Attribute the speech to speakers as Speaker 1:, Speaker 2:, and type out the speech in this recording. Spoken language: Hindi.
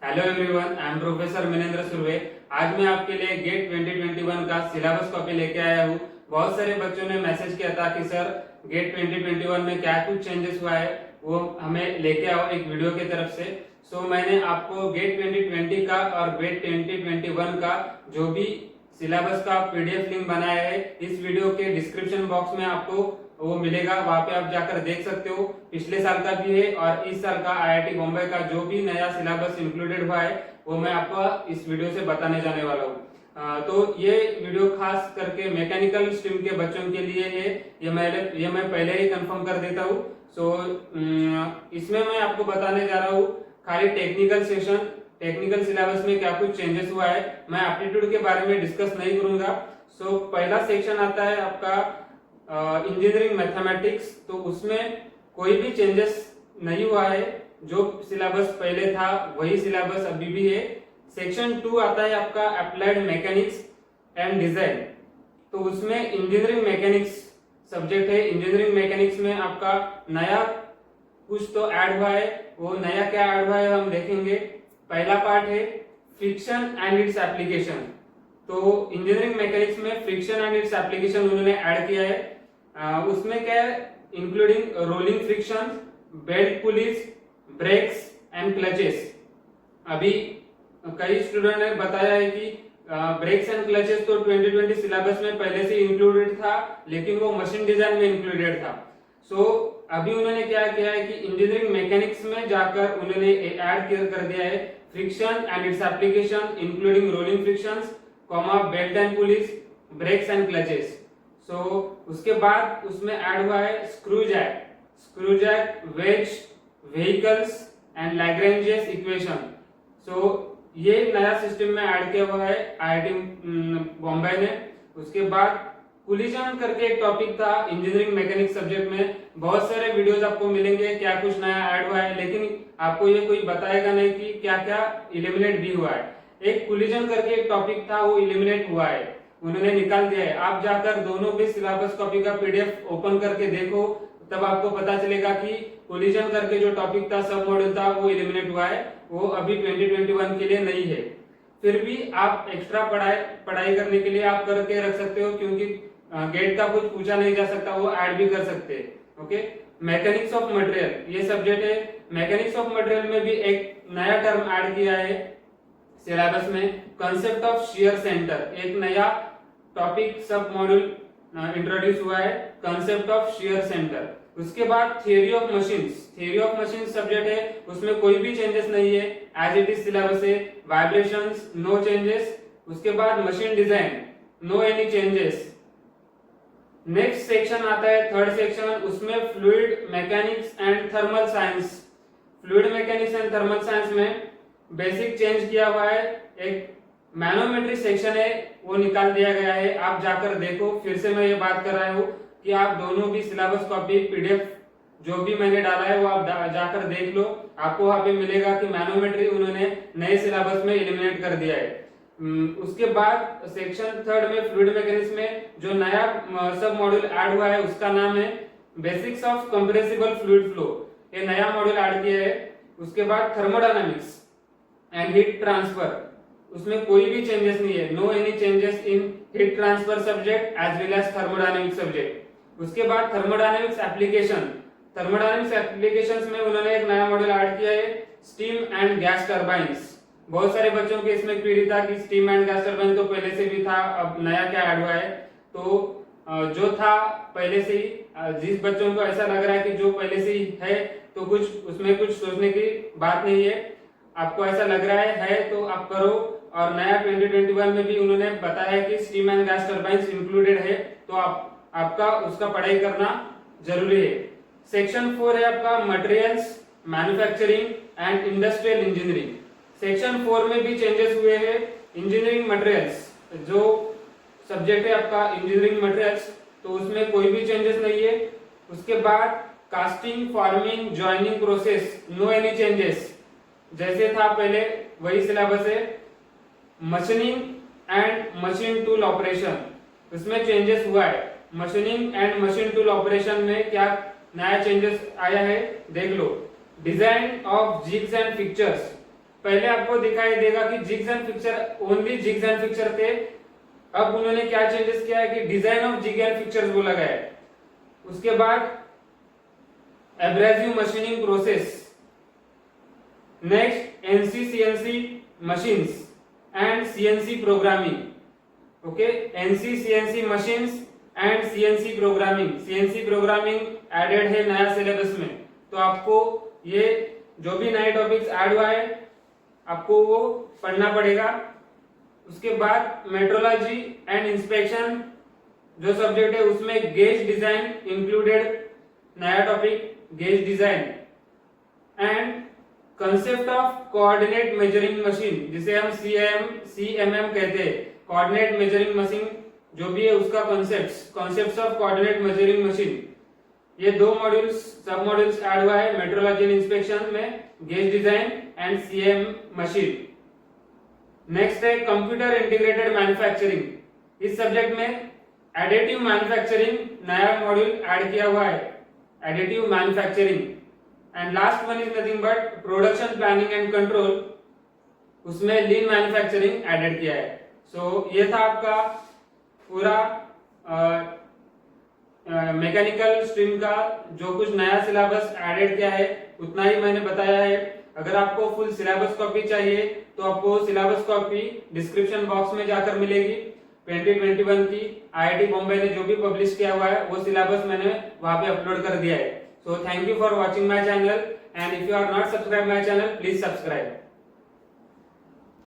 Speaker 1: Hello everyone, I am professor Minendra Surve. आज मैं आपके लिए गेट 2021 का सिलेबस कॉपी लेके आया हूँ। बहुत सारे बच्चों ने मैसेज किया था कि सर गेट 2021 में क्या कुछ चेंजेस हुआ है, वो हमें लेके आओ एक वीडियो की तरफ से। सो मैंने आपको गेट 2020 का और गेट 2021 का जो भी सिलेबस का पीडीएफ लिंक बनाया है, इस वीडियो के डिस्क्रिप्शन बॉक्स में आपको वो मिलेगा, वहां पे आप जाकर देख सकते हो। पिछले साल का भी है और इस साल का आईआईटी बॉम्बे का जो भी नया सिलेबस इंक्लूडेड हुआ है वो मैं आपको इस वीडियो से बताने जाने वाला हूँ। तो ये वीडियो खास करके मैकेनिकल स्ट्रीम के बच्चों के लिए है, ये मैं पहले ही कंफर्म कर देता हूँ। सो इसमें मैं आपको बताने जा रहा हूँ खाली टेक्निकल सेशन, टेक्निकल सिलेबस में क्या कुछ चेंजेस हुआ है। मैं एप्टीट्यूड के बारे में डिस्कस नहीं करूंगा। सो पहला सेक्शन आता है आपका इंजीनियरिंग मैथमेटिक्स। तो उसमें कोई भी चेंजेस नहीं हुआ है, जो सिलेबस पहले था वही सिलेबस अभी भी है। सेक्शन 2 आता है आपका अप्लाइड मैकेनिक्स एंड डिजाइन। तो उसमें इंजीनियरिंग मैकेनिक्स सब्जेक्ट है। इंजीनियरिंग मैकेनिक्स में आपका नया कुछ तो ऐड हुआ है, वो नया क्या ऐड हुआ है हम देखेंगे। पहला पार्ट है फ्रिक्शन एंड इट्स एप्लीकेशन। तो इंजीनियरिंग मैकेनिक्स में फ्रिक्शन एंड इट्स एप्लीकेशन उन्होंने ऐड किया है। उसमें क्या है, including rolling friction, belt pulleys, brakes and clutches. अभी कई स्टूडेंट ने बताया है कि ब्रेक्स एंड क्लचेस तो 2020 सिलेबस में पहले से इंक्लूडेड था, लेकिन वो मशीन डिजाइन में इंक्लूडेड था। सो अभी उन्होंने क्या किया है कि इंजीनियरिंग मैकेनिक्स में जाकर उन्होंने ऐड कर दिया है friction and its application including rolling frictions, comma belt and pulleys, brakes and clutches. So उसके बाद उसमें ऐड हुआ है screw jack, wedge, vehicles and Lagrange's equation. So ये नया सिस्टम में ऐड किया हुआ है आईआईटी बॉम्बे ने। उसके बाद कोलिजन करके एक टॉपिक था इंजीनियरिंग मैकेनिक्स सब्जेक्ट में। बहुत सारे वीडियोस आपको मिलेंगे क्या कुछ नया ऐड हुआ है, लेकिन आपको ये कोई बताएगा नहीं कि क्या क्या इलिमिनेट भी हुआ है। एक कोलिजन करके एक टॉपिक था, वो इलिमिनेट हुआ है, उन्होंने निकाल दिया है। आप जाकर दोनों भी सिलेबस कॉपी का पीडीएफ ओपन करके देखो, तब आपको पता चलेगा कि कोलिजन करके जो टॉपिक था, सब मॉड्यूल था, वो इलिमिनेट हुआ है, वो अभी 2021 के लिए नहीं है। फिर भी आप एक्स्ट्रा पढ़ाई करने के लिए आप करके रख सकते हो, क्योंकि गेट का कुछ पूछा नहीं जा सकता, वो ऐड भी कर सकते हैं। ओके, मैकेनिक्स ऑफ मटेरियल ये सब्जेक्ट है। मैकेनिक्स ऑफ मटेरियल में भी एक नया टर्म ऐड किया है सिलेबस में, कंसेप्ट ऑफ शियर सेंटर। एक नया टॉपिक सब मॉड्यूल इंट्रोड्यूस हुआ है, कंसेप्ट ऑफ शियर सेंटर। उसके बाद थियरी ऑफ मशीन्स सब्जेक्ट है, उसमें कोई भी चेंजेस नहीं है, एज इट इज सिलेबस है। Vibrations no changes. उसके बाद machine design no any changes. Next section आता है थर्ड सेक्शन, उसमें fluid mechanics and thermal science. Fluid mechanics and thermal science में बेसिक चेंज किया हुआ है, एक मैनोमेट्री सेक्शन है वो निकाल दिया गया है। आप जाकर देखो, फिर से मैं ये बात कर रहा हूँ कि आप दोनों भी सिलेबस कॉपी पीडीएफ जो भी मैंने डाला है वो आप जाकर देख लो। आपको वहां पे मिलेगा कि मैनोमेट्री उन्होंने नए सिलेबस में एलिमिनेट कर दिया है। उसके बाद सेक्शन थर्ड में फ्लूइड मैकेनिक्स में जो नया सब मॉड्यूल ऐड हुआ है उसका नाम है basics of compressible fluid flow. ये नया मॉड्यूल ऐड किया है। उसके बाद थर्मोडायनामिक्स एंड हीट ट्रांसफर, उसमें कोई भी चेंजेस नहीं है, no any changes in heat transfer subject as well as thermodynamics subject. उसके बाद थर्मोडायनामिक्स एप्लीकेशंस में उन्होंने एक नया मॉड्यूल ऐड किया है स्टीम एंड गैस टर्बाइंस। बहुत सारे बच्चों के इसमें क्वेरी था कि स्टीम एंड गैस टर्बाइन तो पहले से भी था, अब नया क्या ऐड हुआ है। तो जो था पहले से ही, जिस बच्चों को ऐसा लग रहा है कि जो पहले से ही है तो कुछ उसमें कुछ सोचने की बात नहीं है, आपको ऐसा लग रहा है तो आप करो। और नया 2021 में भी उन्होंने बताया कि steam and gas turbines included है, तो आपका उसका पढ़ाई करना जरूरी है। सेक्शन 4 है आपका materials, manufacturing and industrial engineering. Section 4 में भी चेंजेस हुए हैं। इंजीनियरिंग मटेरियल्स जो सब्जेक्ट है आपका इंजीनियरिंग मटेरियल्स, तो उसमें कोई भी चेंजेस नहीं है। उसके बाद casting, forming, joining process no any changes, जैसे था पहले वही सिलेबस है। Machining and machine tool operation, उसमें चेंजेस हुआ है। Machining and machine tool operation में क्या नया चेंजेस आया है देख लो। Design of jigs and fixtures, पहले आपको दिखाई देगा कि jigs and fixture, only jigs and fixture थे। अब उन्होंने क्या चेंजेस किया है कि design of jig and fixtures बोला गया है। उसके बाद abrasive machining process, next NC CNC machines and CNC programming. Okay, NC CNC machines and CNC programming. CNC programming added है नया सिलेबस में, तो आपको ये जो भी नए टॉपिक्स ऐड हुआ है आपको वो पढ़ना पड़ेगा। उसके बाद मेट्रोलॉजी एंड इंस्पेक्शन जो सब्जेक्ट है उसमें गेज डिजाइन इंक्लूडेड, नया topic gauge design and concept of coordinate measuring machine, जिसे हम सीएमएम कहते हैं, कोऑर्डिनेट मेजरिंग मशीन जो भी है उसका concepts of coordinate measuring machine. ये दो मॉड्यूल्स, सब मॉड्यूल्स ऐड हुआ है मेट्रोलॉजी एंड इंस्पेक्शन में, gauge design and CM machine. Next है कंप्यूटर इंटीग्रेटेड मैन्युफैक्चरिंग। इस सब्जेक्ट में एडिटिव मैन्युफैक्चरिंग नया मॉड्यूल ऐड किया हुआ है, additive manufacturing. And last one is nothing but production planning and control, उसमें लीन मैन्युफैक्चरिंग एडेड किया है। सो ये था आपका पूरा मैकेनिकल स्ट्रीम का जो कुछ नया सिलेबस ऐडेड किया है, उतना ही मैंने बताया है। अगर आपको फुल सिलेबस कॉपी चाहिए तो आपको सिलेबस कॉपी डिस्क्रिप्शन बॉक्स में जाकर मिलेगी। 2021 की आईआईटी बॉम्बे ने जो भी पब्लिश किया हुआ है वो सिलेबस मैंने वहां पे अपलोड कर दिया है। So thank you for watching my channel, and if you are not subscribe my channel please subscribe.